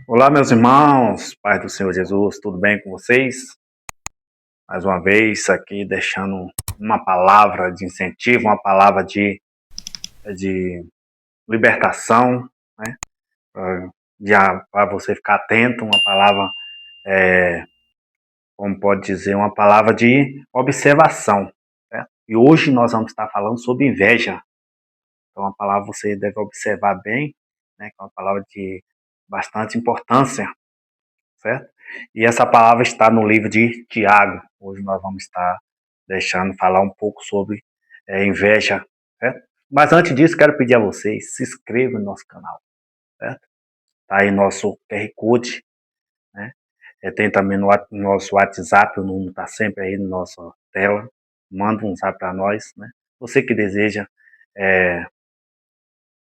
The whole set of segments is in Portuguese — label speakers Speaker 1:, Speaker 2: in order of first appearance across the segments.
Speaker 1: Olá, meus irmãos, Pai do Senhor Jesus, tudo bem com vocês? Mais uma vez aqui deixando uma palavra de incentivo, uma palavra de libertação, né? Para você ficar atento, uma palavra, como pode dizer, uma palavra de observação. Né? E hoje nós vamos estar falando sobre inveja. Então, a palavra você deve observar bem, né? Que é uma palavra de bastante importância, certo? E essa palavra está no livro de Tiago. Hoje nós vamos estar deixando falar um pouco sobre inveja, certo? Mas antes disso, quero pedir a vocês, se inscrevam no nosso canal, certo? Tá aí nosso QR Code, né? Tem também no nosso WhatsApp, o número está sempre aí na nossa tela. Manda um zap para nós, né? Você que deseja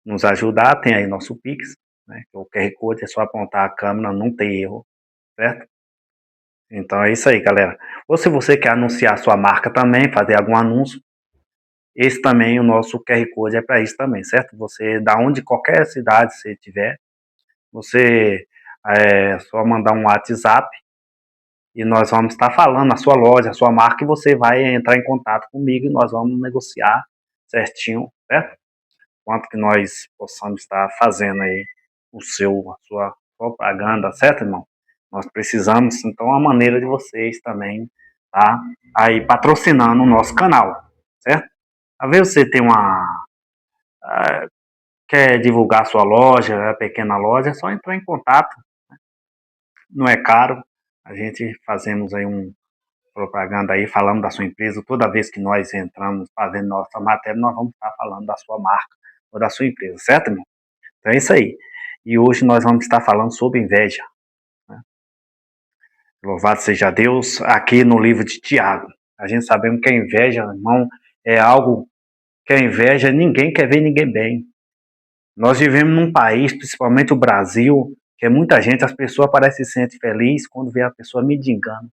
Speaker 1: nos ajudar, tem aí nosso Pix, né? O QR Code é só apontar a câmera, não tem erro, certo? Então é isso aí, galera. Ou se você quer anunciar sua marca também, fazer algum anúncio, esse também, o nosso QR Code é para isso também, certo? Você, da onde, qualquer cidade você tiver, você só mandar um WhatsApp e nós vamos estar falando a sua loja, a sua marca, e você vai entrar em contato comigo e nós vamos negociar certinho, certo? Quanto que nós possamos estar fazendo aí a sua propaganda, certo, irmão? Nós precisamos, então, uma maneira de vocês também tá aí patrocinando o nosso canal, certo? Às vezes você tem quer divulgar a sua loja, a pequena loja, é só entrar em contato, não é caro, a gente fazemos aí propaganda aí, falando da sua empresa, toda vez que nós entramos fazendo nossa matéria, nós vamos estar falando da sua marca ou da sua empresa, certo, irmão? Então é isso aí. E hoje nós vamos estar falando sobre inveja. Né? Louvado seja Deus, aqui no livro de Tiago. A gente sabemos que a inveja, irmão, é algo que a inveja, ninguém quer ver ninguém bem. Nós vivemos num país, principalmente o Brasil, que é muita gente, as pessoas parecem se sentir felizes quando vê a pessoa mendigando.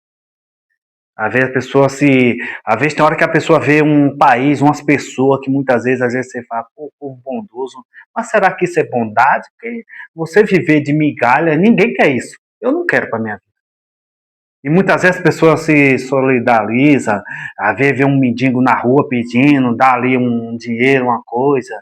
Speaker 1: Às vezes a pessoa se. Às vezes tem hora que a pessoa vê um país, umas pessoas que muitas vezes, às vezes você fala, pô, povo bondoso. Mas será que isso é bondade? Porque você viver de migalha, ninguém quer isso. Eu não quero para minha vida. E muitas vezes as pessoas se solidarizam, às vezes vê um mendigo na rua pedindo, dá ali um dinheiro, uma coisa.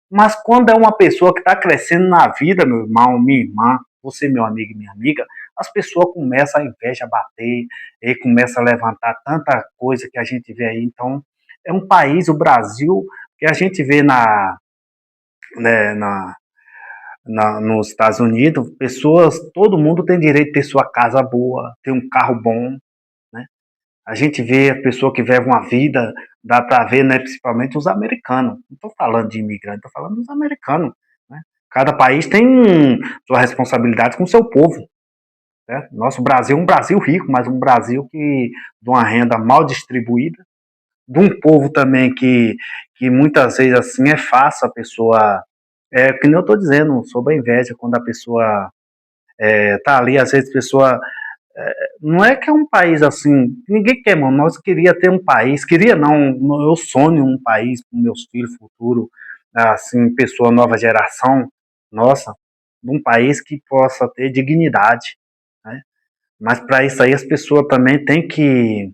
Speaker 1: Mas quando é uma pessoa que está crescendo na vida, meu irmão, minha irmã, você, meu amigo e minha amiga, as pessoas começam a inveja a bater, e começam a levantar tanta coisa que a gente vê aí. Então, é um país, o Brasil, que a gente vê né, nos Estados Unidos, pessoas, todo mundo tem direito de ter sua casa boa, ter um carro bom, né? A gente vê a pessoa que vive uma vida, dá para ver, né, principalmente os americanos. Não estou falando de imigrantes, estou falando dos americanos. Né? Cada país tem sua responsabilidade com o seu povo. Né? Nosso Brasil é um Brasil rico, mas um Brasil de uma renda mal distribuída, de um povo também que muitas vezes assim é fácil a pessoa. É que nem eu estou dizendo sobre a inveja, quando a pessoa tá ali, às vezes a pessoa não é que é um país assim, ninguém quer, mano. Nós queria ter um país, queria não, eu sonho um país com meus filhos futuro, assim, pessoa nova geração, nossa, um país que possa ter dignidade, né? Mas para isso aí as pessoas também têm que,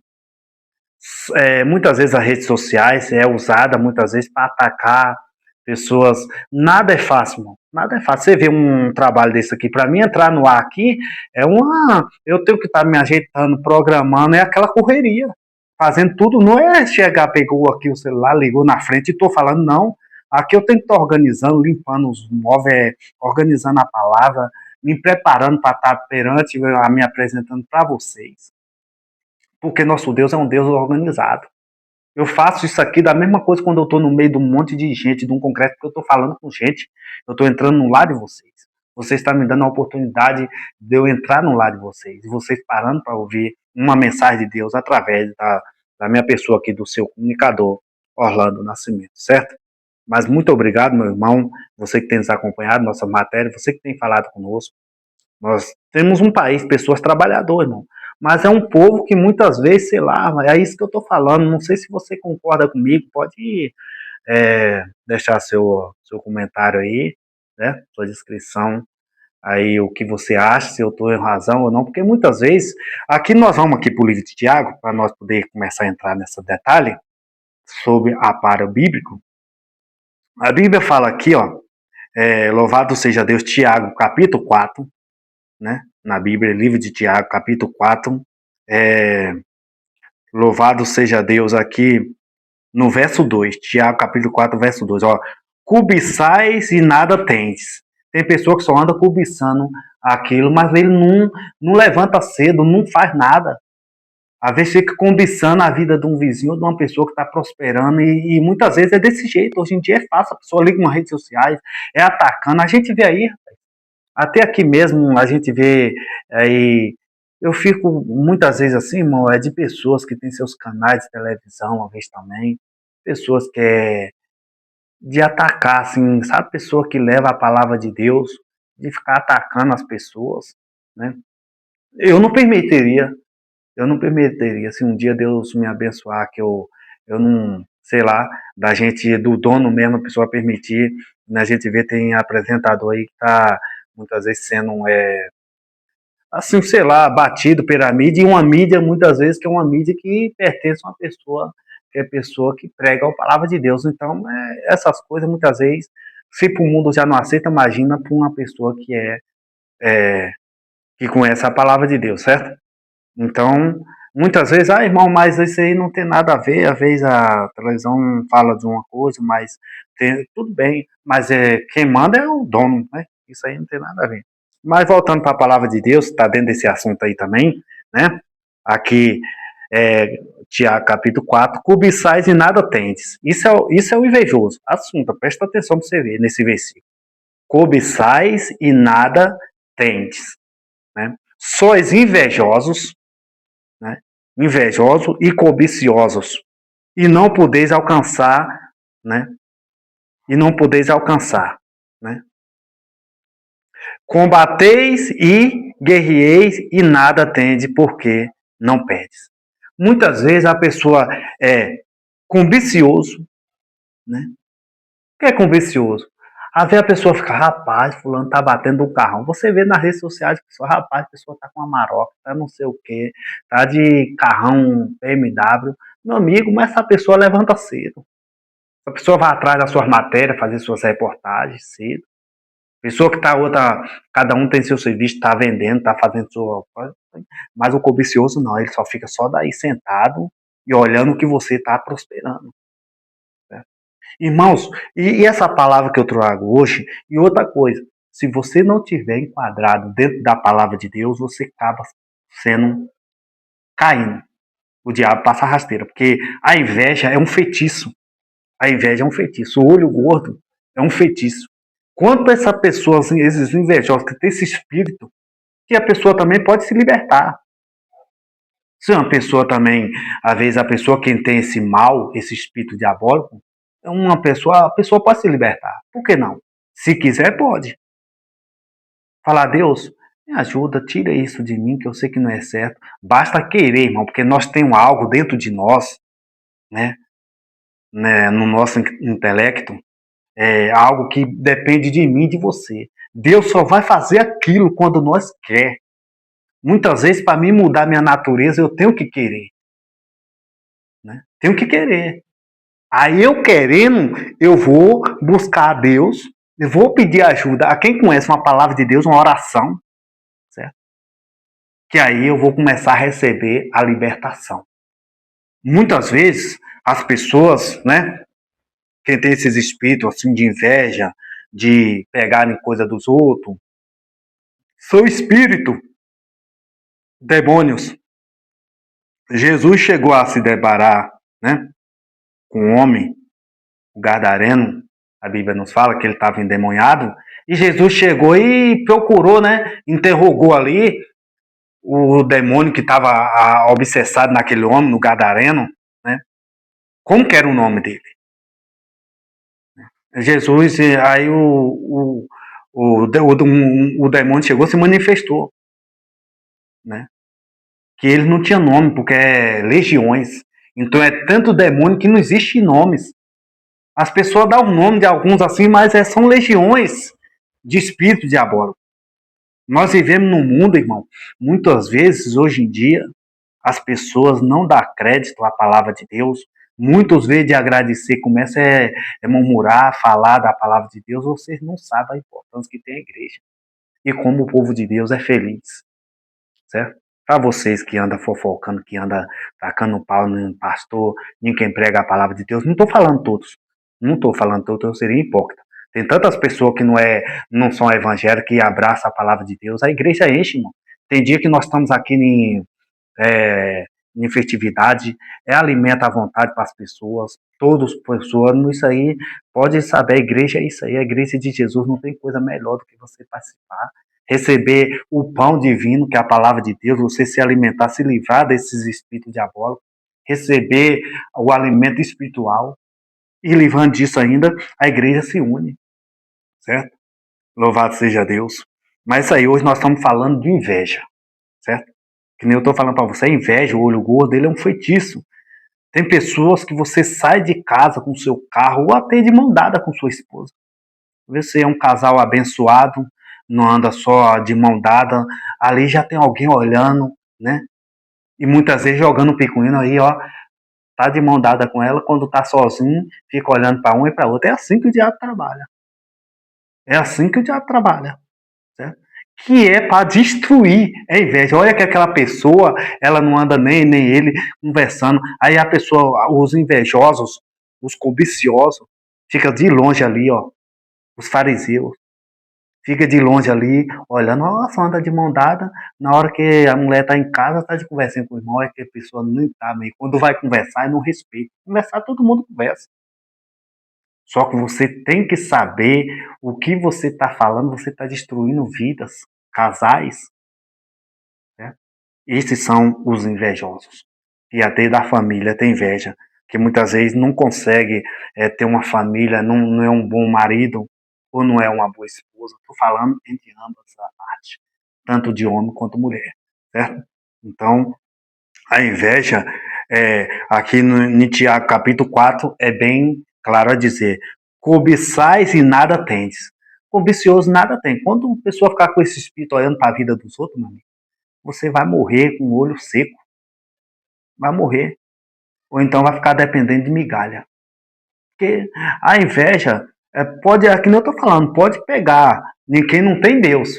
Speaker 1: muitas vezes as redes sociais é usada muitas vezes para atacar pessoas. Nada é fácil, mano. Nada é fácil. Você vê um trabalho desse aqui, para mim entrar no ar aqui é uma, eu tenho que estar me ajeitando, programando, é aquela correria, fazendo tudo. Não é chegar, pegou aqui o celular, ligou na frente e estou falando, não. Aqui eu tenho que estar organizando, limpando os móveis, organizando a palavra, me preparando para estar perante, me apresentando para vocês. Porque nosso Deus é um Deus organizado. Eu faço isso aqui da mesma coisa quando eu estou no meio de um monte de gente, de um congresso, porque eu estou falando com gente. Eu estou entrando no lar de vocês. Você está me dando a oportunidade de eu entrar no lar de vocês. E vocês parando para ouvir uma mensagem de Deus através da minha pessoa aqui, do seu comunicador, Orlando Nascimento, certo? Mas muito obrigado, meu irmão, você que tem nos acompanhado, nossa matéria, você que tem falado conosco. Nós temos um país, pessoas trabalhadoras, irmão. Mas é um povo que muitas vezes, sei lá, é isso que eu estou falando. Não sei se você concorda comigo. Pode deixar seu comentário aí, né? Sua descrição aí o que você acha, se eu estou em razão ou não, porque muitas vezes, aqui nós vamos aqui para o livro de Tiago, para nós poder começar a entrar nesse detalhe, sobre a para bíblico. A Bíblia fala aqui, ó, louvado seja Deus, Tiago, capítulo 4, né? Na Bíblia, livro de Tiago, capítulo 4, louvado seja Deus aqui no verso 2, Tiago, capítulo 4, verso 2, ó, cobiçais e nada tendes. Tem pessoa que só anda cobiçando aquilo, mas ele não levanta cedo, não faz nada. Às vezes fica cobiçando a vida de um vizinho ou de uma pessoa que está prosperando e muitas vezes é desse jeito. Hoje em dia é fácil, a pessoa liga nas redes sociais, é atacando. A gente vê aí, até aqui mesmo a gente vê aí. Eu fico muitas vezes assim, irmão, de pessoas que têm seus canais de televisão, uma vez também, pessoas que de atacar, assim, sabe, pessoa que leva a palavra de Deus, de ficar atacando as pessoas, né? Eu não permitiria, eu não permitiria, se um dia Deus me abençoar, que eu não, sei lá, da gente, do dono mesmo, a pessoa permitir, né, a gente vê, tem apresentador aí que tá muitas vezes sendo, assim, sei lá, batido pela mídia, e uma mídia, muitas vezes, que é uma mídia que pertence a uma pessoa, que é pessoa que prega a palavra de Deus. Então, essas coisas, muitas vezes, se para o mundo já não aceita, imagina para uma pessoa que conhece a palavra de Deus, certo? Então, muitas vezes, irmão, mas isso aí não tem nada a ver, às vezes a televisão fala de uma coisa, mas tudo bem, mas quem manda é o dono, né? Isso aí não tem nada a ver. Mas voltando para a palavra de Deus, está dentro desse assunto aí também, né? Aqui, Tiago capítulo 4, cobiçais e nada tendes. Isso é o invejoso. Assunto, presta atenção para você ver nesse versículo. Cobiçais e nada tendes, né? Sois invejosos, né? Invejosos e cobiciosos, e não podeis alcançar, né? E não podeis alcançar, né? Combateis e guerrieis e nada tende, porque não pedes. Muitas vezes a pessoa é combicioso, né? O que é combicioso? Às vezes a pessoa fica, rapaz, fulano tá batendo um carrão. Você vê nas redes sociais, pessoa, rapaz, a pessoa tá com uma maroca, tá não sei o quê, tá de carrão BMW. Meu amigo, mas essa pessoa levanta cedo. A pessoa vai atrás das suas matérias, fazer suas reportagens cedo. Pessoa que tá outra, cada um tem seu serviço, tá vendendo, tá fazendo sua coisa. Mas o cobicioso não, ele só fica só daí sentado e olhando o que você tá prosperando. Irmãos, e essa palavra que eu trago hoje, e outra coisa, se você não tiver enquadrado dentro da palavra de Deus, você acaba sendo caindo. O diabo passa a rasteira, porque a inveja é um feitiço. A inveja é um feitiço. O olho gordo é um feitiço. Quanto essa pessoa, assim, esses invejosos que tem esse espírito, que a pessoa também pode se libertar. Se uma pessoa também, às vezes a pessoa quem tem esse mal, esse espírito diabólico, a pessoa pode se libertar. Por que não? Se quiser, pode. Falar, Deus, me ajuda, tira isso de mim, que eu sei que não é certo. Basta querer, irmão, porque nós temos algo dentro de nós, né, no nosso intelecto, algo que depende de mim e de você. Deus só vai fazer aquilo quando nós quer. Muitas vezes, para mim mudar minha natureza, eu tenho que querer. Né? Tenho que querer. Aí eu querendo, eu vou buscar a Deus, eu vou pedir ajuda a quem conhece uma palavra de Deus, uma oração, certo? Que aí eu vou começar a receber a libertação. Muitas vezes, as pessoas, né, quem tem esses espíritos assim de inveja, de pegarem coisa dos outros, são espíritos, demônios. Jesus chegou a se deparar, né, com um homem, o Gadareno, a Bíblia nos fala que ele estava endemoniado, e Jesus chegou e procurou, né, interrogou ali o demônio que estava obsessado naquele homem, no Gadareno, né, como que era o nome dele? Jesus, aí o demônio chegou e se manifestou, né, que ele não tinha nome, porque é legiões, então é tanto demônio que não existe nomes. As pessoas dão o nome de alguns assim, mas são legiões de espírito diabólico. Nós vivemos num mundo, irmão, muitas vezes, hoje em dia, as pessoas não dão crédito à palavra de Deus. Muitos, vezes de agradecer, começam a murmurar, falar da palavra de Deus. Vocês não sabem a importância que tem a igreja. E como o povo de Deus é feliz, certo? Para vocês que andam fofocando, que andam tacando pau no pastor, em quem prega a palavra de Deus, não estou falando todos. Não estou falando todos, eu seria hipócrita. Tem tantas pessoas que não são evangélicas que abraçam a palavra de Deus. A igreja enche, irmão. Tem dia que nós estamos aqui em festividade, alimenta à vontade para as pessoas, todas as pessoas, isso aí, pode saber, a igreja é isso aí, a igreja de Jesus não tem coisa melhor do que você participar, receber o pão divino, que é a palavra de Deus, você se alimentar, se livrar desses espíritos diabólicos, receber o alimento espiritual, e livrando disso ainda, a igreja se une, certo? Louvado seja Deus. Mas isso aí, hoje nós estamos falando de inveja, certo? Que nem eu estou falando para você, a inveja, o olho gordo, ele é um feitiço. Tem pessoas que você sai de casa com seu carro ou até de mão dada com sua esposa. Você é um casal abençoado, não anda só de mão dada, ali já tem alguém olhando, né? E muitas vezes jogando um picuinho aí, ó, tá de mão dada com ela, quando tá sozinho, fica olhando para um e para outro. É assim que o diabo trabalha. É assim que o diabo trabalha. Certo? Que é para destruir a inveja. Olha que aquela pessoa, ela não anda nem ele conversando. Aí a pessoa, os invejosos, os cobiciosos, fica de longe ali, ó. Os fariseus. Fica de longe ali, olhando, nossa, anda de mão dada. Na hora que a mulher tá em casa, tá de conversando com o irmão, é que a pessoa não tá meio. Quando vai conversar, não respeita. Conversar, todo mundo conversa. Só que você tem que saber o que você está falando, você está destruindo vidas, casais, né? Esses são os invejosos. E até da família tem inveja, que muitas vezes não consegue ter uma família, não é um bom marido, ou não é uma boa esposa. Estou falando entre ambas as partes, tanto de homem quanto mulher, certo? Então, a inveja, aqui no Tiago capítulo 4, é bem claro a dizer: cobiçais e nada tendes. Cobicioso nada tem. Quando a pessoa ficar com esse espírito olhando para a vida dos outros, meu amigo, você vai morrer com o olho seco. Vai morrer. Ou então vai ficar dependendo de migalha. Porque a inveja pode, aqui não estou falando, pode pegar em quem não tem Deus.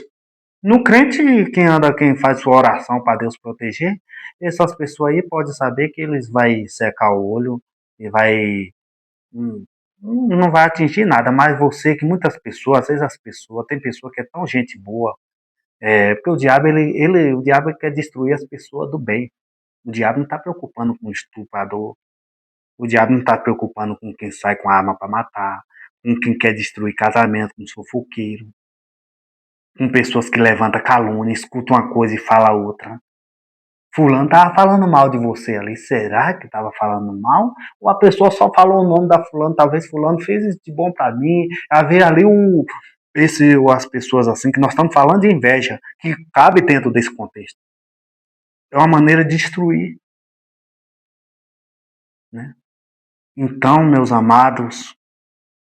Speaker 1: No crente, quem faz sua oração para Deus proteger, essas pessoas aí podem saber que eles vai secar o olho e hum, não vai atingir nada. Mas você, que muitas pessoas, às vezes as pessoas, tem pessoa que é tão gente boa, porque o diabo, o diabo quer destruir as pessoas do bem. O diabo não está preocupando com o estuprador, o diabo não está preocupando com quem sai com arma para matar, com quem quer destruir casamento, com fofoqueiro, com pessoas que levantam calúnia, escutam uma coisa e fala outra. Fulano tava falando mal de você ali. Será que tava falando mal? Ou a pessoa só falou o nome da fulano? Talvez fulano fez isso de bom para mim. Haver ali as pessoas assim, que nós estamos falando de inveja, que cabe dentro desse contexto. É uma maneira de destruir, né? Então, meus amados,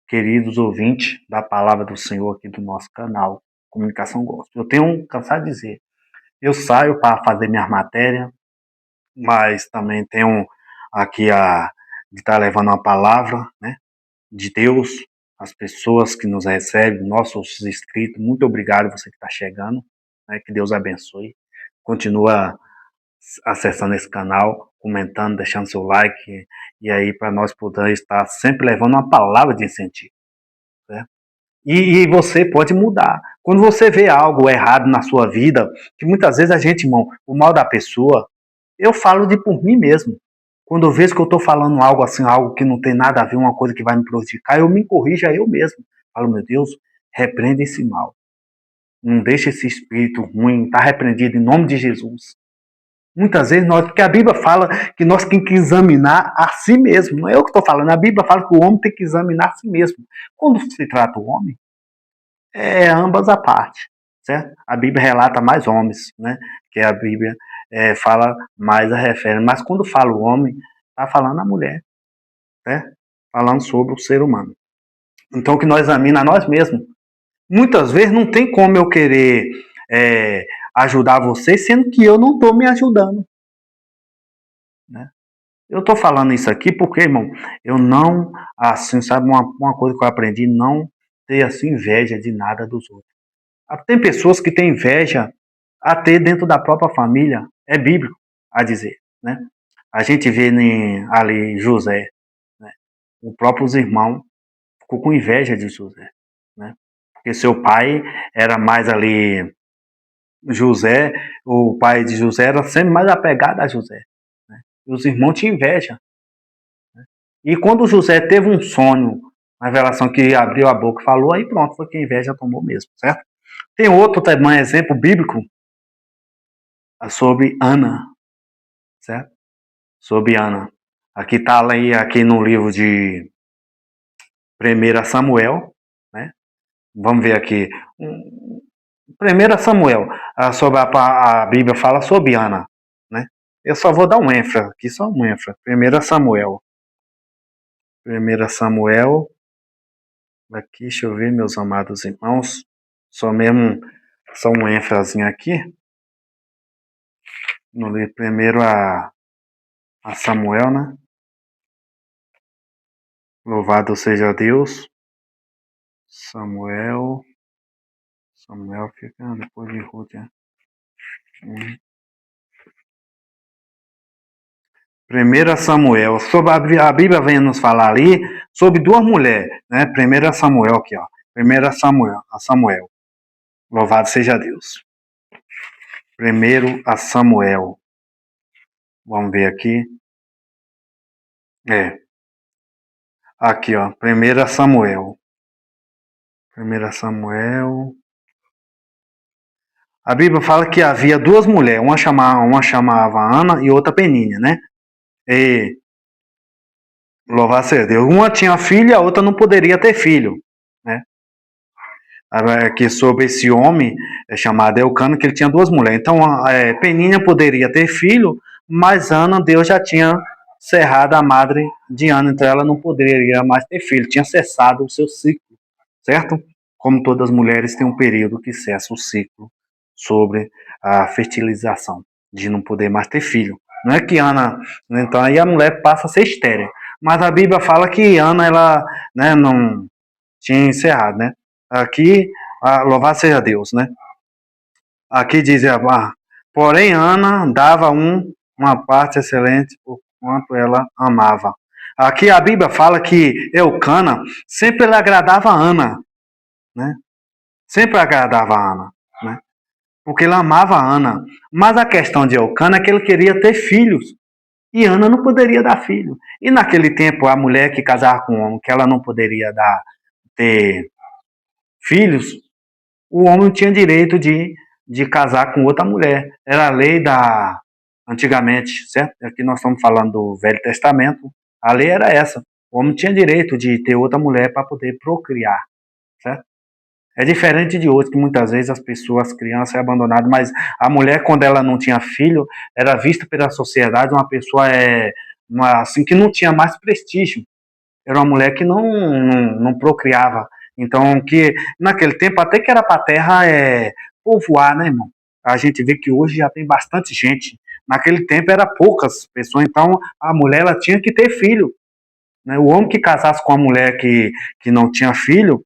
Speaker 1: queridos ouvintes da palavra do Senhor aqui do nosso canal, Comunicação Gospel, eu tenho cansado de dizer, eu saio para fazer minhas matérias, mas também tenho aqui de estar levando uma palavra, né, de Deus, as pessoas que nos recebem, nossos inscritos, muito obrigado você que está chegando, né, que Deus abençoe, continua acessando esse canal, comentando, deixando seu like, e aí para nós poder estar sempre levando uma palavra de incentivo, né? E você pode mudar. Quando você vê algo errado na sua vida, que muitas vezes a gente, irmão, o mal da pessoa, eu falo de por mim mesmo. Quando eu vejo que eu estou falando algo assim, algo que não tem nada a ver, uma coisa que vai me prejudicar, eu me corrijo a eu mesmo. Falo, meu Deus, repreenda esse mal. Não deixe esse espírito ruim, está repreendido em nome de Jesus. Muitas vezes porque a Bíblia fala que nós temos que examinar a si mesmo. Não é eu que estou falando, a Bíblia fala que o homem tem que examinar a si mesmo. Quando se trata do homem, é ambas a parte, certo? A Bíblia relata mais homens, né? Que a Bíblia fala mais a refere. Mas quando fala o homem, está falando a mulher, certo? Falando sobre o ser humano. Então, que nós examina a nós mesmos. Muitas vezes não tem como eu querer ajudar vocês, sendo que eu não estou me ajudando, né? Eu estou falando isso aqui porque, irmão, eu não, assim, sabe, uma coisa que eu aprendi, não ter, assim, inveja de nada dos outros. Tem pessoas que têm inveja até dentro da própria família, é bíblico a dizer, né? A gente vê ali José, né? O próprio irmão ficou com inveja de José, né? Porque seu pai era mais ali, José, o pai de José era sempre mais apegado a José, né? E os irmãos tinham inveja. E quando José teve um sonho, uma revelação que abriu a boca e falou, aí pronto, foi que a inveja tomou mesmo, certo? Tem outro também exemplo bíblico sobre Ana, certo? Sobre Ana. Aqui está aqui no livro de 1 Samuel, né? Vamos ver aqui. 1 Samuel, sobre a Bíblia fala sobre Ana, né? Eu só vou dar um ênfase aqui, só um ênfase. 1 Samuel. 1 Samuel. Aqui, deixa eu ver, meus amados irmãos. Só um ênfase aqui. No livro primeiro a Samuel, né? Louvado seja Deus. Samuel fica depois de Ruth, né? 1 Samuel, sobre a Bíblia vem nos falar ali sobre duas mulheres, né? 1 Samuel aqui, ó. 1 Samuel. Louvado seja Deus. 1 Samuel. Vamos ver aqui. Aqui, ó. 1 Samuel. 1 Samuel. A Bíblia fala que havia duas mulheres, uma chamava Ana e outra Peninha, né? E louvado seja Deus. Uma tinha filho e a outra não poderia ter filho, né? Aqui sobre esse homem chamado Eucana, que ele tinha duas mulheres. Então, Peninha poderia ter filho, mas Ana, Deus já tinha cerrado a madre de Ana, então ela não poderia mais ter filho, tinha cessado o seu ciclo, certo? Como todas as mulheres têm um período que cessa o ciclo sobre a fertilização, de não poder mais ter filho. Não é que Ana, então aí a mulher passa a ser estéril, mas a Bíblia fala que Ana, ela, né, não tinha encerrado, né? Aqui, louvado seja Deus, né? Aqui diz, porém Ana dava uma parte excelente por quanto ela amava. Aqui a Bíblia fala que Eucana sempre ele agradava a Ana, né? Sempre agradava a Ana, né? Porque ele amava a Ana. Mas a questão de Eucana é que ele queria ter filhos. E Ana não poderia dar filho. E naquele tempo, a mulher que casava com um homem, que ela não poderia ter filhos, o homem tinha direito de casar com outra mulher. Era a lei antigamente, certo? Aqui nós estamos falando do Velho Testamento. A lei era essa. O homem tinha direito de ter outra mulher para poder procriar, certo? É diferente de hoje, que muitas vezes as pessoas, as crianças, é abandonado, mas a mulher, quando ela não tinha filho, era vista pela sociedade uma pessoa assim, que não tinha mais prestígio. Era uma mulher que não procriava. Então, que naquele tempo, até que era para a terra povoar, né, irmão? A gente vê que hoje já tem bastante gente. Naquele tempo era poucas pessoas, então a mulher ela tinha que ter filho, né? O homem que casasse com a mulher que não tinha filho,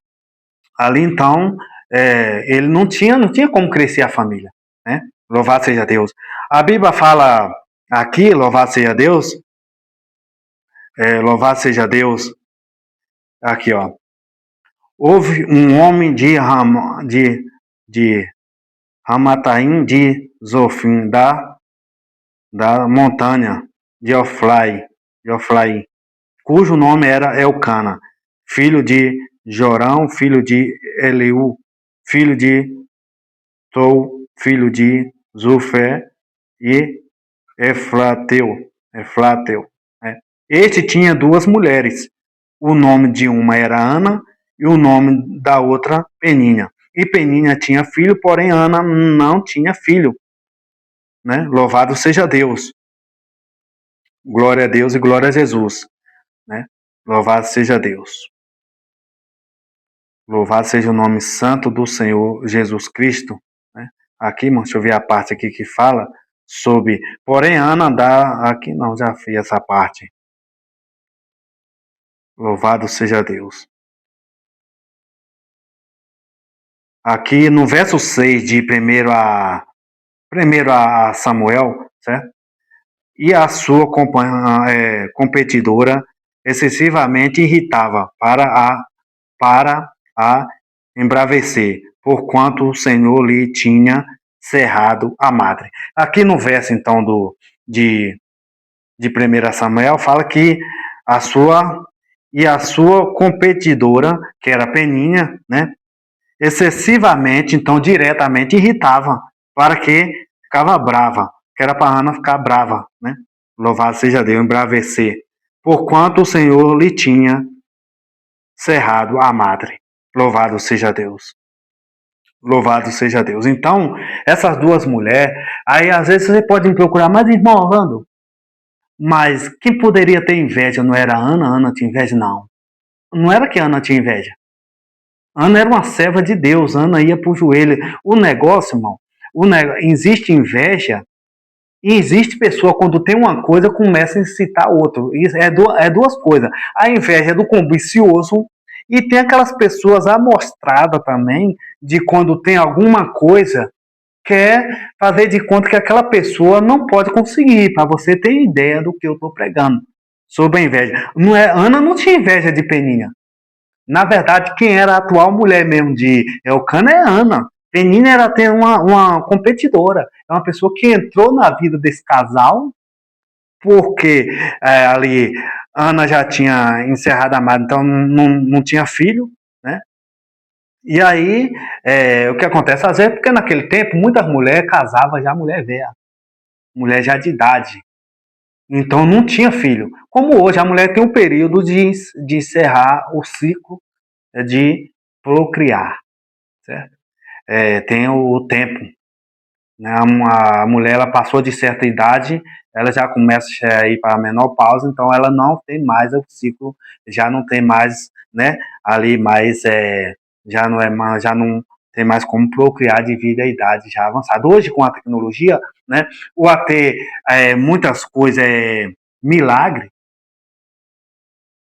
Speaker 1: ali então ele não tinha como crescer a família, né? Louvado seja Deus. A Bíblia fala aqui, louvado seja Deus, aqui ó, houve um homem de Ramataim de Zofim, da montanha de Oflai, cujo nome era Elcana, filho de Jorão, filho de Eliú, filho de Tou, filho de Zufé e Eflateu. Né? Este tinha duas mulheres. O nome de uma era Ana e o nome da outra Peninha. E Peninha tinha filho, porém Ana não tinha filho. Né? Louvado seja Deus. Glória a Deus e glória a Jesus. Né? Louvado seja Deus. Louvado seja o nome santo do Senhor Jesus Cristo. Né? aqui, mano, deixa eu ver a parte aqui que fala sobre, porém Ana dá, aqui não, já fiz essa parte. Louvado seja Deus. Aqui no verso 6 de primeiro a Samuel, certo? E a sua competidora excessivamente irritava para a embravecer, porquanto o Senhor lhe tinha cerrado a madre. Aqui no verso, então, de 1 Samuel, fala que a sua competidora, que era Peninha, né, excessivamente, então, diretamente irritava, para que ficava brava, que era para Ana ficar brava, né? Louvado seja Deus, embravecer, porquanto o Senhor lhe tinha cerrado a madre. Louvado seja Deus. Louvado seja Deus. Então, essas duas mulheres, aí às vezes você pode me procurar, mas irmão Orlando, mas quem poderia ter inveja não era a Ana? Ana tinha inveja? Não. Não era que a Ana tinha inveja. Ana era uma serva de Deus, Ana ia pro joelho. O negócio, irmão, existe inveja e existe pessoa, quando tem uma coisa, começa a incitar outro. Isso é duas coisas. A inveja é do ambicioso e tem aquelas pessoas amostradas também, de quando tem alguma coisa, quer fazer de conta que aquela pessoa não pode conseguir, para você ter ideia do que eu estou pregando sobre a inveja. Não é, Ana não tinha inveja de Peninha. Na verdade, quem era a atual mulher mesmo de Elcana é Ana. Peninha era ter uma competidora. É uma pessoa que entrou na vida desse casal, porque ali Ana já tinha encerrado a madre, então não tinha filho, né? E aí, o que acontece? Às vezes, porque naquele tempo, muitas mulheres casavam já mulher velha, mulher já de idade. Então não tinha filho. Como hoje, a mulher tem um período de encerrar o ciclo de procriar, certo? Tem o tempo, né? A mulher, ela passou de certa idade, ela já começa a ir para a menopausa, então ela não tem mais o ciclo, já não tem mais, né, ali mais, já não tem mais como procriar devido à idade já avançada. Hoje, com a tecnologia, né, ou até muitas coisas, milagre,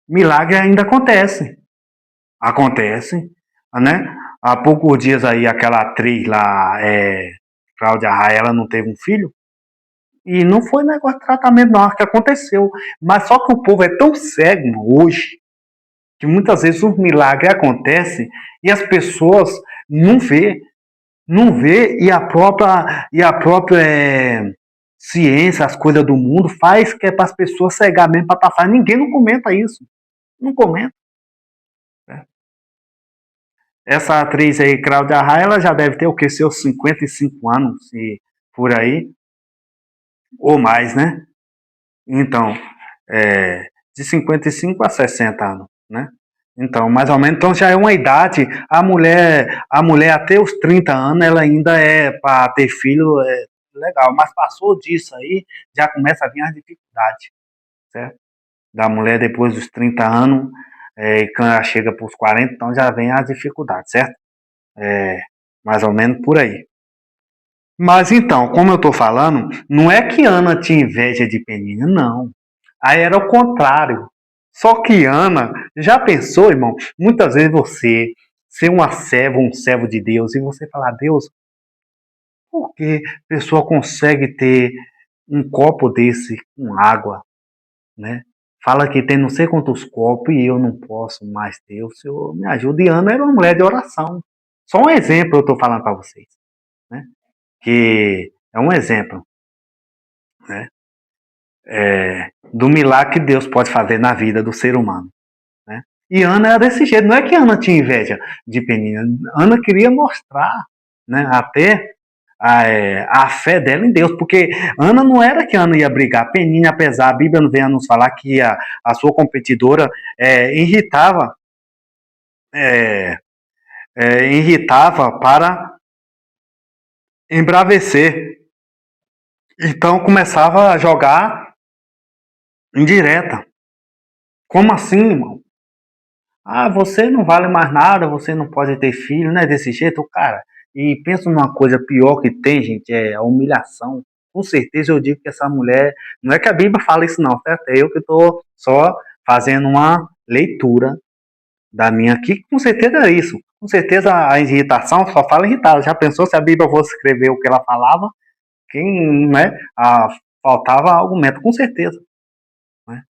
Speaker 1: milagre ainda acontece, né? Há poucos dias aí, aquela atriz lá, Cláudia Raia, ela não teve um filho, e não foi negócio de tratamento, não, que aconteceu. Mas só que o povo é tão cego, mano, hoje, que muitas vezes um milagre acontece e as pessoas não vê, não vê, e a própria ciência, as coisas do mundo, faz que é para as pessoas cegar mesmo para passar. Ninguém não comenta isso. Não comenta. Né? Essa atriz aí, Cláudia Raia, ela já deve ter o que? Seus 55 anos, e por aí, ou mais, né? Então, de 55 a 60 anos, né? Então, mais ou menos, então já é uma idade, a mulher até os 30 anos, ela ainda é para ter filho, legal, mas passou disso aí, já começa a vir as dificuldades, certo? Da mulher depois dos 30 anos, quando ela chega para os 40, então já vem as dificuldades, certo? Mais ou menos por aí. Mas então, como eu estou falando, não é que Ana tinha inveja de Penina, não. Aí era o contrário. Só que Ana, já pensou, irmão? Muitas vezes você ser uma serva, um servo de Deus, e você falar, Deus, por que a pessoa consegue ter um copo desse com água, né? Fala que tem não sei quantos copos e eu não posso mais ter. O Senhor me ajuda. E Ana era uma mulher de oração. Só um exemplo eu estou falando para vocês, né? Que é um exemplo, né? Do milagre que Deus pode fazer na vida do ser humano, né? E Ana era desse jeito, não é que Ana tinha inveja de Penina, Ana queria mostrar, né, até a fé dela em Deus, porque Ana não era que Ana ia brigar, Penina, apesar, a Bíblia não vem a nos falar que a sua competidora irritava, é, irritava para embravecer, então começava a jogar indireta. Como assim, irmão? Ah, você não vale mais nada, você não pode ter filho, né? Desse jeito, cara. E penso numa coisa pior que tem, gente, é a humilhação. Com certeza eu digo que essa mulher, não é que a Bíblia fala isso não, certo? É eu que estou só fazendo uma leitura da minha aqui, com certeza é isso. Com certeza a irritação só fala irritada. Já pensou se a Bíblia fosse escrever o que ela falava? Quem, né? Faltava argumento, com certeza. Né?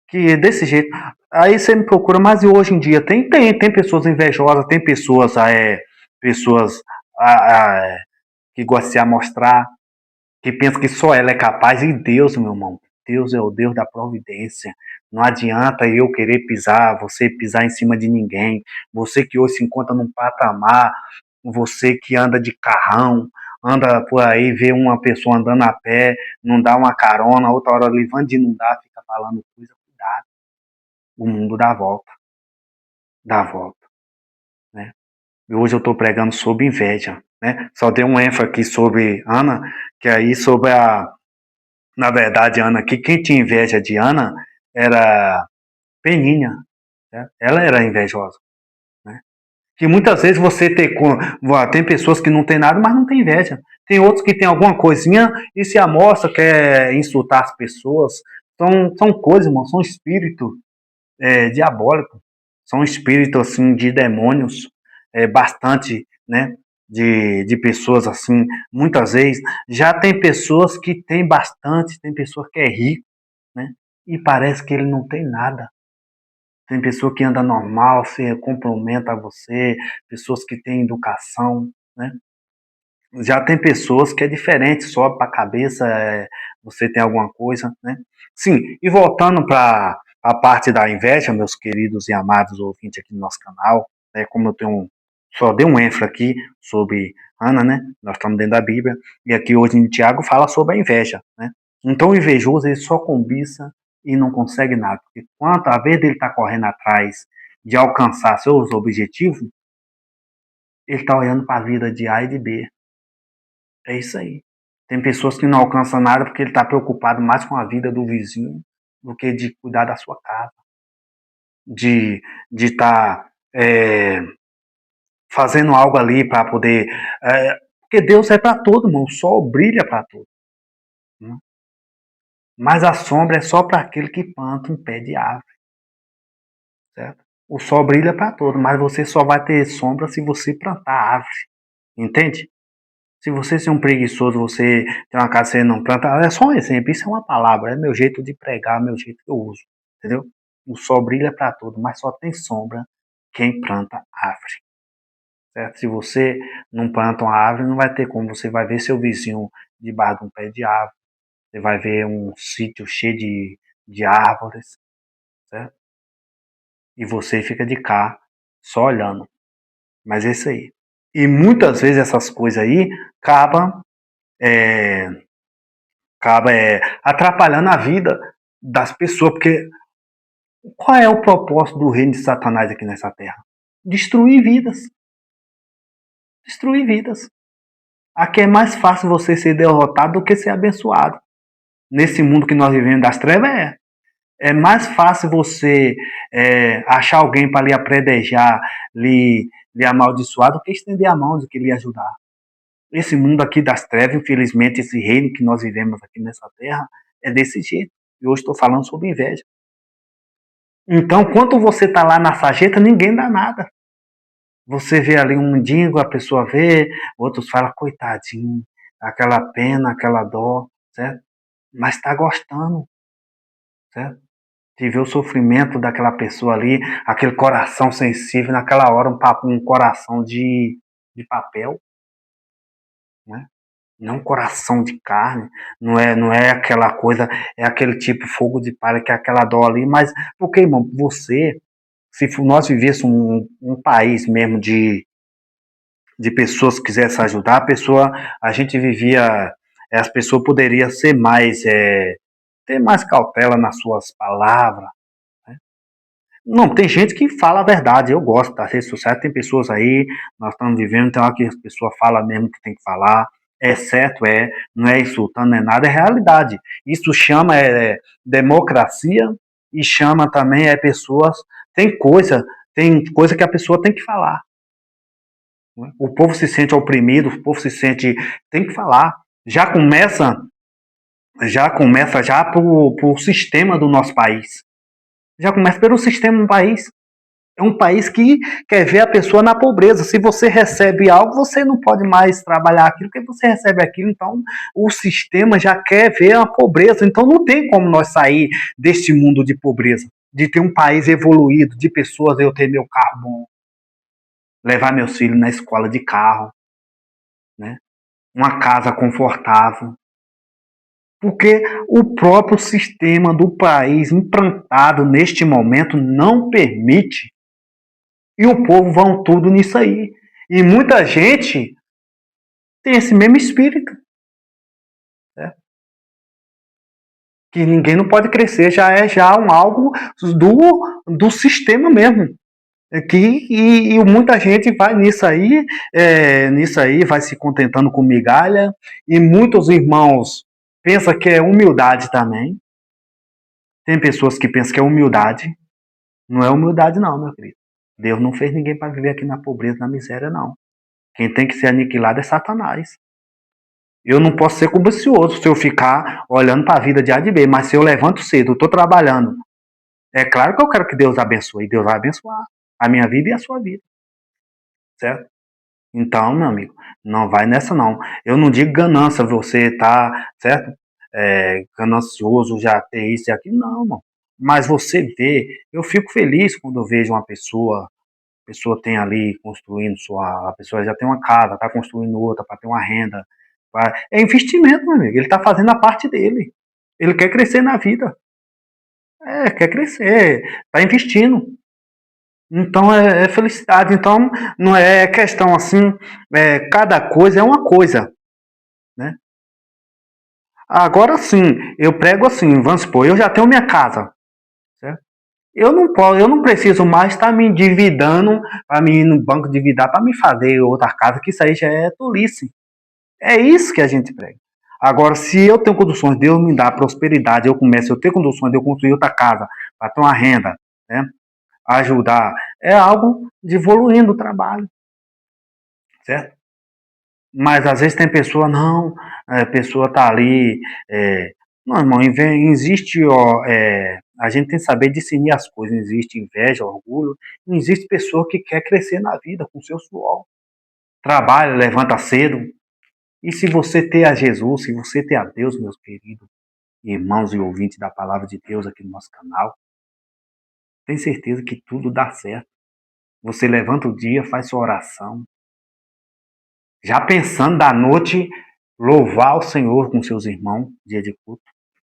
Speaker 1: Que desse jeito. Aí você me procura, mas e hoje em dia tem pessoas invejosas, tem pessoas, pessoas que gostam de se amostrar, que pensa que só ela é capaz, e Deus, meu irmão, Deus é o Deus da providência. Não adianta eu querer pisar, você pisar em cima de ninguém, você que hoje se encontra num patamar, você que anda de carrão, anda por aí, vê uma pessoa andando a pé, não dá uma carona, outra hora levando de não dá, fica falando coisa, cuidado. O mundo dá volta, né? E hoje eu estou pregando sobre inveja, né? Só dei um ênfase aqui sobre Ana, que aí sobre na verdade, Ana, que quem tinha inveja de Ana era Peninha, né? Ela era invejosa, né? Que muitas vezes tem pessoas que não tem nada, mas não tem inveja. Tem outros que tem alguma coisinha e se amostra, quer insultar as pessoas. São coisas, irmão, são espíritos diabólicos, são espíritos assim de demônios, bastante, né? De pessoas assim, muitas vezes já tem pessoas que tem bastante, tem pessoas que é rico, né? E parece que ele não tem nada. Tem pessoa que anda normal, se cumprimenta a você, pessoas que têm educação, né? Já tem pessoas que é diferente, sobe para a cabeça, você tem alguma coisa, né? Sim, e voltando para a parte da inveja, meus queridos e amados ouvintes aqui do nosso canal, né, como eu só dei um ênfase aqui sobre Ana, né? Nós estamos dentro da Bíblia, e aqui hoje em Tiago fala sobre a inveja, né? Então o invejoso ele só cobiça e não consegue nada, porque quanto a vez dele estar correndo atrás de alcançar seus objetivos, ele está olhando para a vida de A e de B. É isso aí. Tem pessoas que não alcançam nada porque ele está preocupado mais com a vida do vizinho do que de cuidar da sua casa, de estar fazendo algo ali para poder. Porque Deus é para todo, irmão. O sol brilha para todo. Né? Mas a sombra é só para aquele que planta um pé de árvore. Certo? O sol brilha para todo, mas você só vai ter sombra se você plantar árvore. Entende? Se você ser um preguiçoso, você tem uma casa que você não planta, é só um exemplo, isso é uma palavra, é meu jeito de pregar, meu jeito que eu uso, entendeu? O sol brilha para tudo, mas só tem sombra quem planta árvore, certo? Se você não planta uma árvore, não vai ter como, você vai ver seu vizinho debaixo de um pé de árvore, você vai ver um sítio cheio de árvores, certo? E você fica de cá, só olhando, mas é isso aí. E muitas vezes essas coisas aí acabam é, atrapalhando a vida das pessoas, porque qual é o propósito do reino de Satanás aqui nessa terra? Destruir vidas. Destruir vidas. Aqui é mais fácil você ser derrotado do que ser abençoado. Nesse mundo que nós vivemos das trevas, é mais fácil você achar alguém para lhe apredejar, lhe amaldiçoar, do que estender a mão, do que lhe ajudar. Esse mundo aqui das trevas, infelizmente, esse reino que nós vivemos aqui nessa terra, é desse jeito. E hoje estou falando sobre inveja. Então, quando você está lá na sarjeta, ninguém dá nada. Você vê ali um mendigo, a pessoa vê, outros falam, coitadinho, aquela pena, aquela dó, certo? Mas está gostando, certo? De ver o sofrimento daquela pessoa ali, aquele coração sensível, naquela hora um coração de papel, né? Não coração de carne, não é aquela coisa, é aquele tipo fogo de palha, que é aquela dó ali, mas, porque, irmão, se nós vivêssemos um país mesmo de pessoas que quisessem ajudar, a gente vivia, as pessoas poderiam ser mais, ter mais cautela nas suas palavras, né? Não, tem gente que fala a verdade, eu gosto das redes sociais, tem pessoas aí, nós estamos vivendo, então aqui as pessoas falam mesmo que tem que falar, é certo, não é insultando, não é nada, é realidade. Isso chama democracia e chama também pessoas, tem coisa que a pessoa tem que falar. O povo se sente oprimido, o povo se sente... Tem que falar. Já começa já por sistema do nosso país. Já começa pelo sistema do país. É um país que quer ver a pessoa na pobreza. Se você recebe algo, você não pode mais trabalhar aquilo, porque você recebe aquilo, então o sistema já quer ver a pobreza. Então não tem como nós sair deste mundo de pobreza, de ter um país evoluído, de pessoas, eu ter meu carro bom, levar meus filhos na escola de carro, né? Uma casa confortável. Porque o próprio sistema do país implantado neste momento não permite. E o povo vão tudo nisso aí. E muita gente tem esse mesmo espírito. Né? Que ninguém não pode crescer, já é já algo do sistema mesmo. E muita gente vai nisso aí vai se contentando com migalha, e muitos irmãos pensam que é humildade também. Tem pessoas que pensam que é humildade. Não é humildade não, meu querido. Deus não fez ninguém para viver aqui na pobreza, na miséria, não. Quem tem que ser aniquilado é Satanás. Eu não posso ser cobicioso se eu ficar olhando para a vida de A de B, mas se eu levanto cedo, eu estou trabalhando, é claro que eu quero que Deus abençoe, e Deus vai abençoar a minha vida e a sua vida, certo? Então, meu amigo, não vai nessa não. Eu não digo ganância, você tá, certo? Ganancioso, já ter isso e aquilo, não, mano. Mas você vê, eu fico feliz quando eu vejo uma pessoa, a pessoa tem ali construindo a pessoa já tem uma casa, está construindo outra para ter uma renda. É investimento, meu amigo. Ele está fazendo a parte dele. Ele quer crescer na vida. Quer crescer, está investindo. Então é felicidade. Então não é questão assim, cada coisa é uma coisa, né? Agora sim, eu prego assim, vamos supor, eu já tenho minha casa, certo? Eu não preciso mais estar me endividando para me ir no banco endividar para me fazer outra casa, que isso aí já é tolice. É isso que a gente prega. Agora, se eu tenho condições, Deus me dá prosperidade, eu começo a ter condições de eu construir outra casa para ter uma renda, né? Ajudar, é algo de evoluir no trabalho, certo? Mas às vezes tem pessoa, não, a pessoa tá ali, não, irmão, existe, ó, a gente tem que saber discernir as coisas, existe inveja, orgulho, existe pessoa que quer crescer na vida com seu suor, trabalha, levanta cedo, e se você ter a Jesus, se você ter a Deus, meus queridos irmãos e ouvintes da palavra de Deus aqui no nosso canal, tem certeza que tudo dá certo. Você levanta o dia, faz sua oração, já pensando da noite, louvar o Senhor com seus irmãos, dia de culto.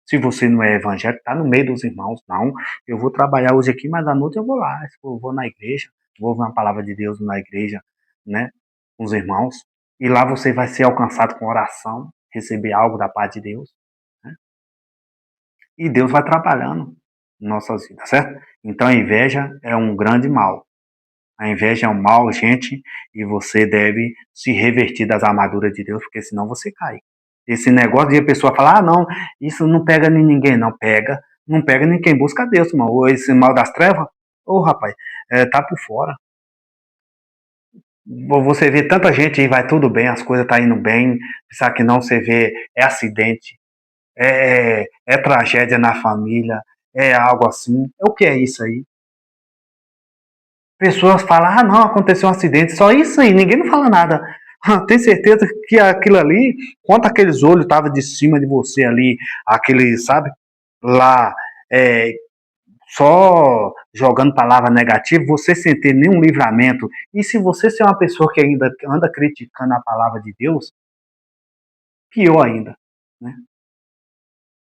Speaker 1: Se você não é evangélico, está no meio dos irmãos. Não, eu vou trabalhar hoje aqui, mas à noite eu vou lá. Eu vou na igreja, vou ouvir uma palavra de Deus na igreja, né? Com os irmãos. E lá você vai ser alcançado com oração, receber algo da parte de Deus. Né? E Deus vai trabalhando em nossas vidas, certo? Então a inveja é um grande mal. A inveja é um mal, gente, e você deve se revertir das armaduras de Deus, porque senão você cai. Esse negócio de a pessoa falar, ah, não, isso não pega em ninguém, não pega. Não pega nem quem busca Deus, mano. Ou esse mal das trevas, ô rapaz, tá por fora. Você vê tanta gente aí, vai tudo bem, as coisas tá indo bem, pensar que não, você vê, é acidente, é tragédia na família, é algo assim. O que é isso aí? Pessoas falam, ah, não, aconteceu um acidente, só isso aí, ninguém não fala nada. Tem certeza que aquilo ali, quanto aqueles olhos estavam de cima de você ali, aquele, sabe, lá, é, só jogando palavra negativa, você sem ter nenhum livramento. E se você ser uma pessoa que ainda anda criticando a palavra de Deus, pior ainda, né?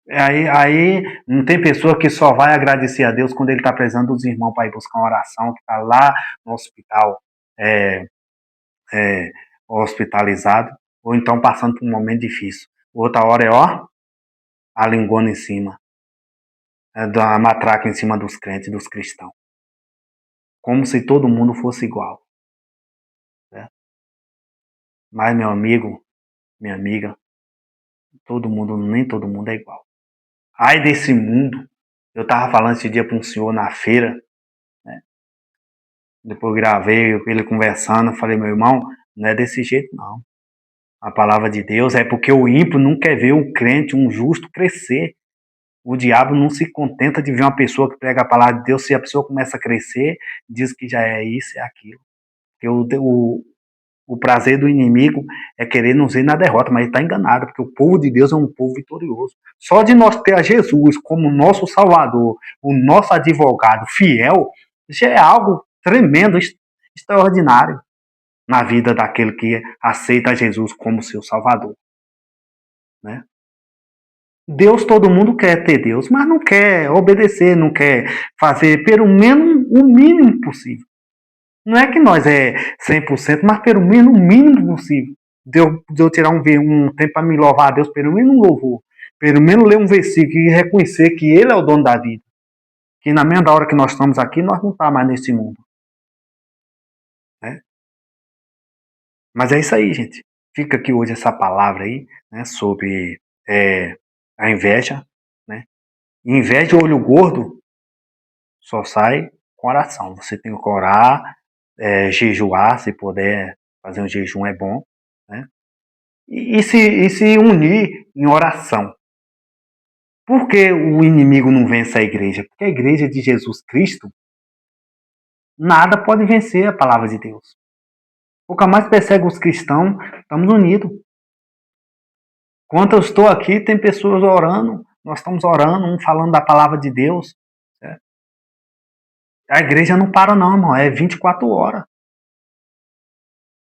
Speaker 1: Aí não tem pessoa que só vai agradecer a Deus quando ele está precisando dos irmãos para ir buscar uma oração, que está lá no hospital, é, é, hospitalizado, ou então passando por um momento difícil. Outra hora é, ó, a lingona em cima, da matraca em cima dos crentes, dos cristãos. Como se todo mundo fosse igual. Né? Mas, meu amigo, minha amiga, nem todo mundo é igual. Ai desse mundo, eu tava falando esse dia para um senhor na feira, né? Depois gravei ele conversando, falei, meu irmão, Não é desse jeito, não. A palavra de Deus é porque o ímpio não quer ver o crente, um justo, crescer. O diabo não se contenta de ver uma pessoa que prega a palavra de Deus, se a pessoa começa a crescer, diz que já é isso, é aquilo. Porque o prazer do inimigo é querer nos ver na derrota, mas ele está enganado, porque o povo de Deus é um povo vitorioso. Só de nós ter a Jesus como nosso Salvador, o nosso advogado fiel, já é algo tremendo, extraordinário na vida daquele que aceita Jesus como seu Salvador, né? Deus, todo mundo quer ter Deus, mas não quer obedecer, não quer fazer pelo menos o mínimo possível. Não é que nós é 100%, mas pelo menos o mínimo possível. De eu tirar um tempo para me louvar a Deus, pelo menos um louvor. Pelo menos ler um versículo e reconhecer que Ele é o dono da vida. Que na mesma hora que nós estamos aqui, nós não estamos mais nesse mundo. Né? Mas é isso aí, gente. Fica aqui hoje essa palavra aí, né, sobre a inveja. Né? Inveja, olho gordo, só sai com oração. Você tem que orar, jejuar, se puder fazer um jejum é bom, né? E se unir em oração. Por que o inimigo não vence a igreja? Porque a igreja de Jesus Cristo, nada pode vencer a palavra de Deus. O que mais persegue os cristãos, estamos unidos. Enquanto eu estou aqui, tem pessoas orando, nós estamos orando, um falando da palavra de Deus. Certo? A igreja não para não, irmão, é 24 horas.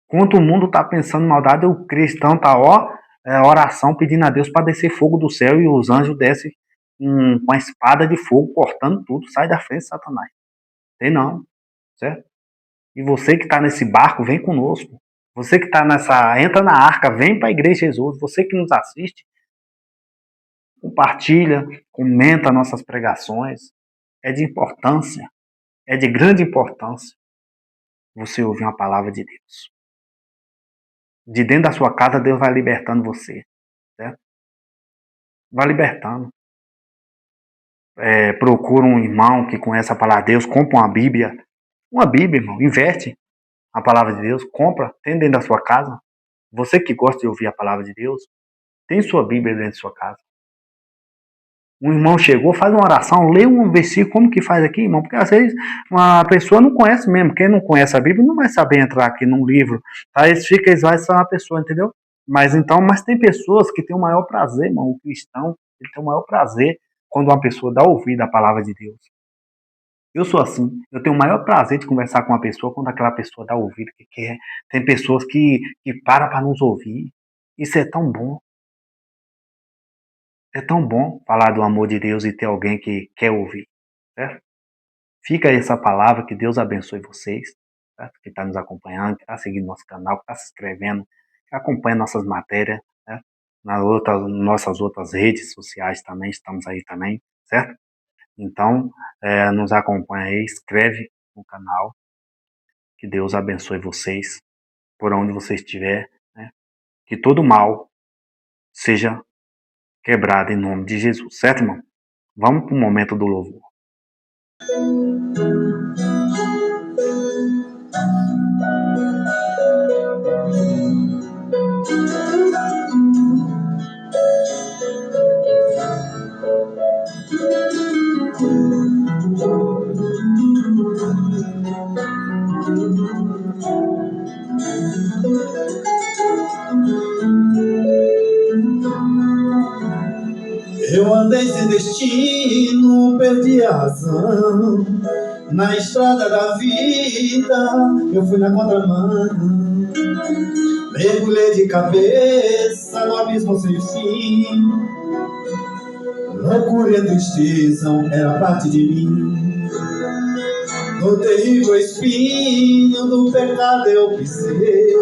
Speaker 1: Enquanto o mundo está pensando em maldade, o cristão está, oração pedindo a Deus para descer fogo do céu e os anjos descem com a espada de fogo, cortando tudo, sai da frente, Satanás. Tem não, certo? E você que está nesse barco, vem conosco. Você que está entra na arca, vem para a igreja de Jesus. Você que nos assiste, compartilha, comenta nossas pregações. É de importância, é de grande importância você ouvir uma palavra de Deus. De dentro da sua casa, Deus vai libertando você, certo? Vai libertando. Procura um irmão que conhece a palavra de Deus, compra uma Bíblia, irmão, investe a palavra de Deus, compra, tem dentro da sua casa. Você que gosta de ouvir a palavra de Deus, tem sua Bíblia dentro da sua casa. Um irmão chegou, faz uma oração, lê um versículo, como que faz aqui, irmão? Porque às vezes uma pessoa não conhece mesmo, quem não conhece a Bíblia não vai saber entrar aqui num livro, tá? Eles vai ser uma pessoa, entendeu? Mas tem pessoas que têm o maior prazer, irmão, o cristão, ele tem o maior prazer quando uma pessoa dá ouvido à palavra de Deus. Eu sou assim, eu tenho o maior prazer de conversar com uma pessoa quando aquela pessoa dá ouvido que quer. Tem pessoas que param para nos ouvir. Isso é tão bom. É tão bom falar do amor de Deus e ter alguém que quer ouvir, certo? Fica aí essa palavra, que Deus abençoe vocês, certo? Que está nos acompanhando, que está seguindo nosso canal, que está se inscrevendo, que acompanha nossas matérias, certo? Nossas outras redes sociais também, estamos aí também, certo? Então, nos acompanha aí, inscreve no canal, que Deus abençoe vocês, por onde você estiver, né? Que todo mal seja quebrado em nome de Jesus, certo, irmão? Vamos para o momento do louvor.
Speaker 2: Eu andei sem destino, perdi a razão. Na estrada da vida, eu fui na contramão. Mergulhei de cabeça no abismo sem fim. Loucura e tristeza era parte de mim. No terrível espinho do pecado eu pisei.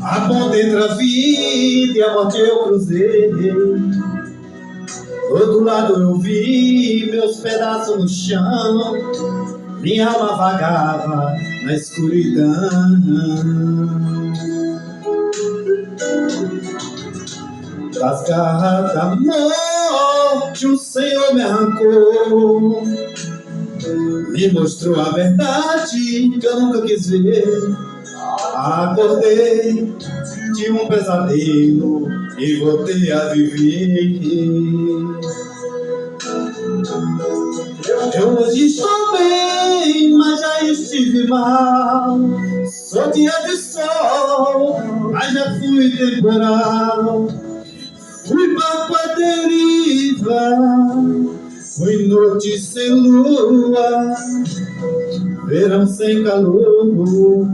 Speaker 2: A ponta entre a vida e a morte eu cruzei. Do outro lado eu vi meus pedaços no chão. Minha alma vagava na escuridão. Das garras da morte o Senhor me arrancou. Me mostrou a verdade que eu nunca quis ver. Acordei de um pesadelo e voltei a viver. Eu hoje estou bem, mas já estive mal. Sou dia de sol, mas já fui temporal. Fui barco à deriva, fui noite sem lua, verão sem calor.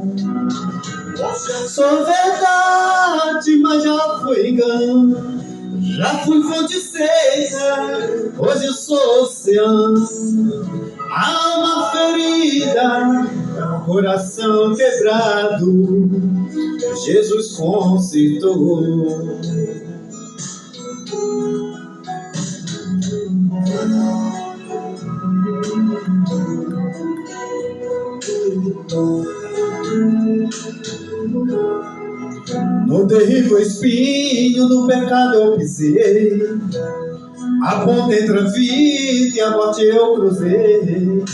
Speaker 2: Sou verdade, mas já fui engano. Já fui fonte seca, hoje sou oceano. Alma ferida, coração quebrado, Jesus consertou. No terrível espinho do pecado eu pisei, a ponta entre a vida e a morte eu cruzei.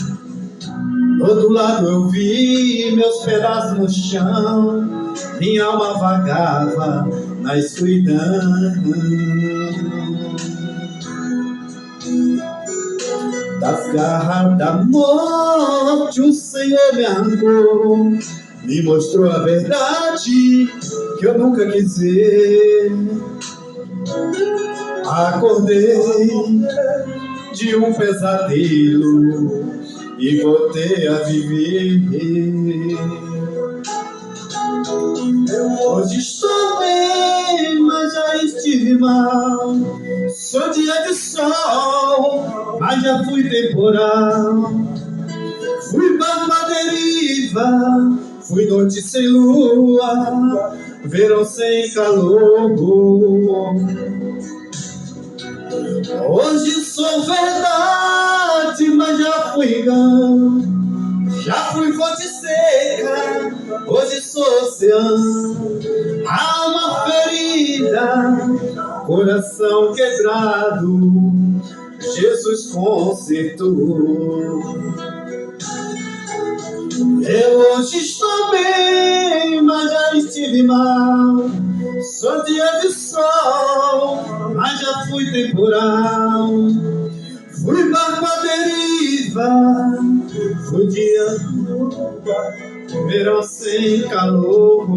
Speaker 2: Do outro lado eu vi meus pedaços no chão, minha alma vagava na escuridão. Das garras da morte o Senhor me arrancou, me mostrou a verdade que eu nunca quis ver. Acordei de um pesadelo e voltei a viver. Hoje estou bem, mas já estive mal. Sou dia de sol, mas já fui temporal. Fui barco à deriva, fui noite sem lua, verão sem calor. Hoje sou verdade, mas já fui engano. Já fui fonte seca, hoje sou oceano. Alma ferida, coração quebrado, Jesus consertou. Eu hoje estou bem, mas já estive mal. Sou dia de sol, mas já fui temporal. Fui barco à deriva, fui dia de lua, verão sem calor.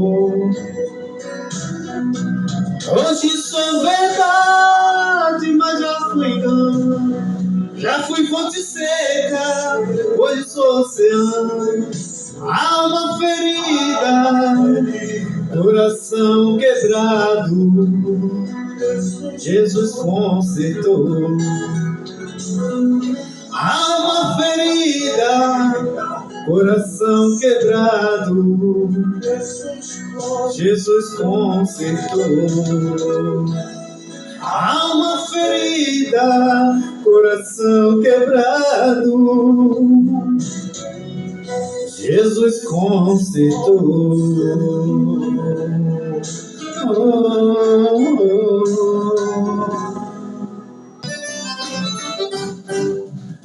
Speaker 2: Hoje sou verdade, mas já fui engano. Já fui fonte seca, hoje sou oceano. Alma ferida, coração quebrado, Jesus consertou. Alma ferida, coração quebrado, Jesus consertou. Alma ferida, coração quebrado, Jesus consertou.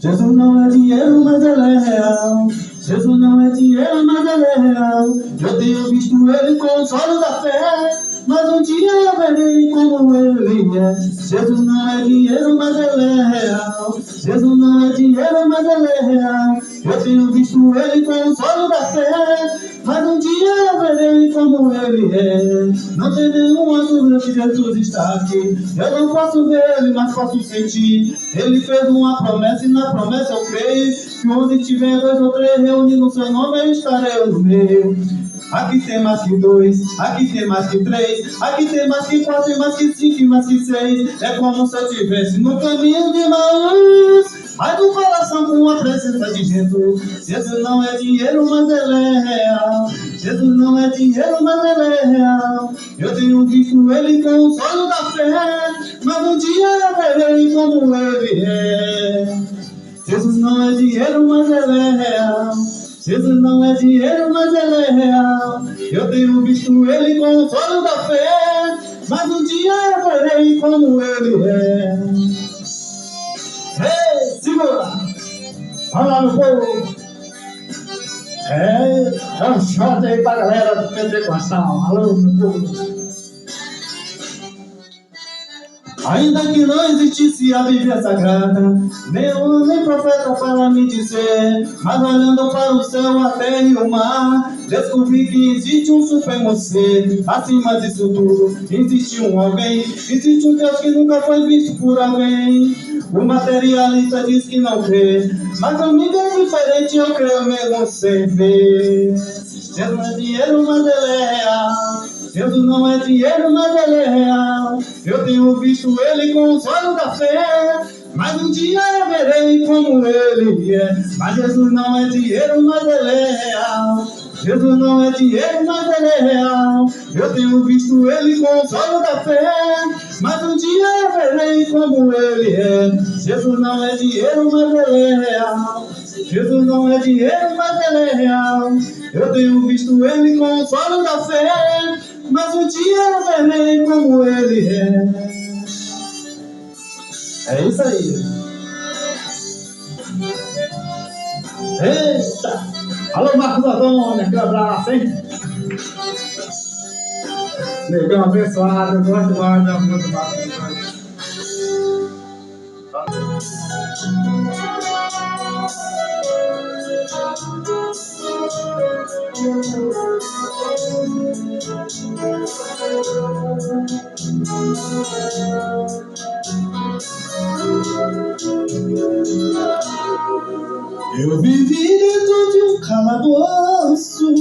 Speaker 2: Jesus não é dinheiro, mas ele é real. Jesus não é dinheiro, mas ele é real. Eu tenho visto ele com os olhos da fé, mas um dia eu verei como ele é. Jesus não é dinheiro, mas ele é real. Jesus não é dinheiro, mas ele é real. Eu tenho visto ele com os olhos da fé, mas um dia eu verei como ele é. Não tem nenhuma dúvida que Jesus está aqui. Eu não posso ver ele, mas posso sentir. Ele fez uma promessa e na promessa eu creio que onde tiver 2 ou 3 reunidos no seu nome, eu estarei no meio. Aqui tem mais que 2, aqui tem mais que 3, aqui tem mais que 4, mais que 5 e mais que 6. É como se eu estivesse no caminho de Maús, mas no coração com a presença de Jesus. Jesus não é dinheiro, mas ele é real. Jesus não é dinheiro, mas ele é real. Eu tenho visto ele com os olhos da fé, mas um dia eu verei como ele é. Jesus não é dinheiro, mas ele é real. Jesus não é dinheiro, mas ele é real. Eu tenho visto ele com os olhos da fé, mas um dia eu verei como ele é. Ei, segura! Vamos lá, meu povo! Dá um shot aí pra galera do Pentecostal. Alô, meu povo. Ainda que não existisse a Bíblia Sagrada, nem profeta para me dizer, mas olhando para o céu, a terra e o mar, descobri que existe um supremo ser. Acima disso tudo, existe um alguém, existe um Deus que nunca foi visto por alguém. O materialista diz que não crê, mas comigo é diferente, eu creio mesmo sem ver. Deus não é dinheiro, mas ele é real. Deus não é dinheiro, mas ele é real. Eu tenho visto ele com os olhos da fé, mas um dia eu verei como ele é. Mas Jesus não é dinheiro, mas ele é real. Jesus não é dinheiro, mas ele é real. Eu tenho visto ele com os olhos da fé, mas um dia eu verei como ele é. Jesus não é dinheiro, mas ele é real. Jesus não é dinheiro, mas ele é real. Eu tenho visto ele com os olhos da fé, mas um dia eu verei como ele é. É isso aí. Eita! Alô, Marcos Antônio, aquele abraço, hein? Negão abençoado, eu gosto demais da música do Marcos Antônio. Eu vivi dentro de um calabouço,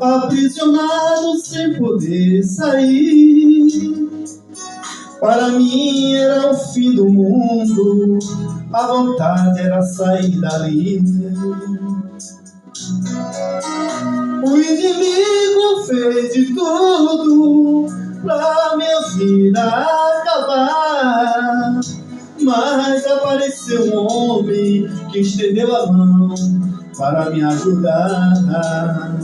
Speaker 2: aprisionado sem poder sair. Para mim era o fim do mundo, a vontade era sair dali. O inimigo fez de tudo pra minha vida acabar, mas apareceu um homem que estendeu a mão para me ajudar.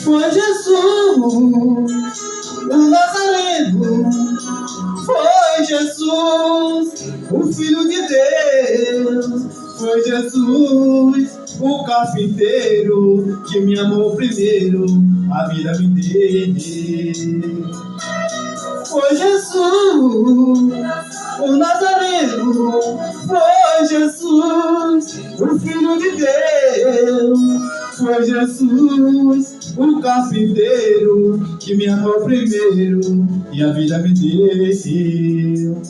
Speaker 2: Foi Jesus, o Nazareno. Foi Jesus, o Filho de Deus. Foi Jesus, o carpinteiro, que me amou primeiro, a vida me deu. Foi Jesus, o Nazareno. Foi Jesus, o Filho de Deus. Foi Jesus, o carpinteiro, que me amou primeiro e a vida me deu.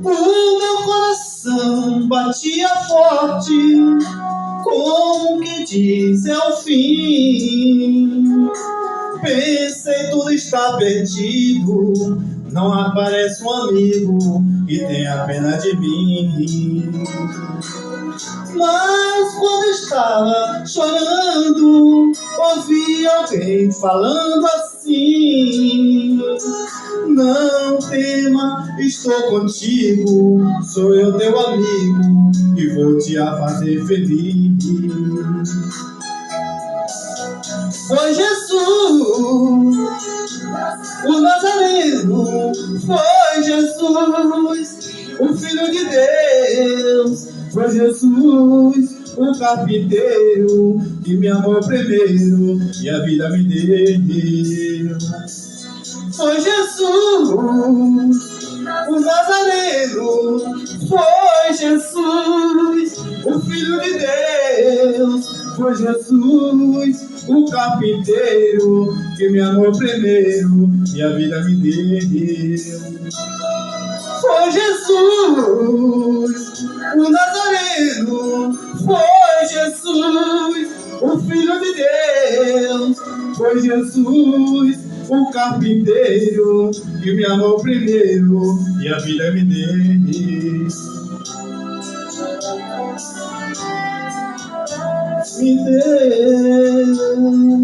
Speaker 2: O meu coração batia forte, como que diz é o fim. Pensei tudo está perdido, não aparece um amigo que tenha pena de mim. Mas quando estava chorando, ouvi alguém falando assim: não tema, estou contigo, sou eu teu amigo e vou te fazer feliz. Foi Jesus, o Nazareno. Foi Jesus, o Filho de Deus. Foi Jesus, o carpinteiro, que me amou primeiro e a vida me deu. Foi Jesus, o Nazareno. Foi Jesus, o Filho de Deus. Foi Jesus, o carpinteiro, que me amou primeiro e a vida me deu. Foi Jesus, o Nazareno. Foi Jesus, o Filho de Deus. Foi Jesus, o carpinteiro, que me amou primeiro e a vida me deu. Me deu.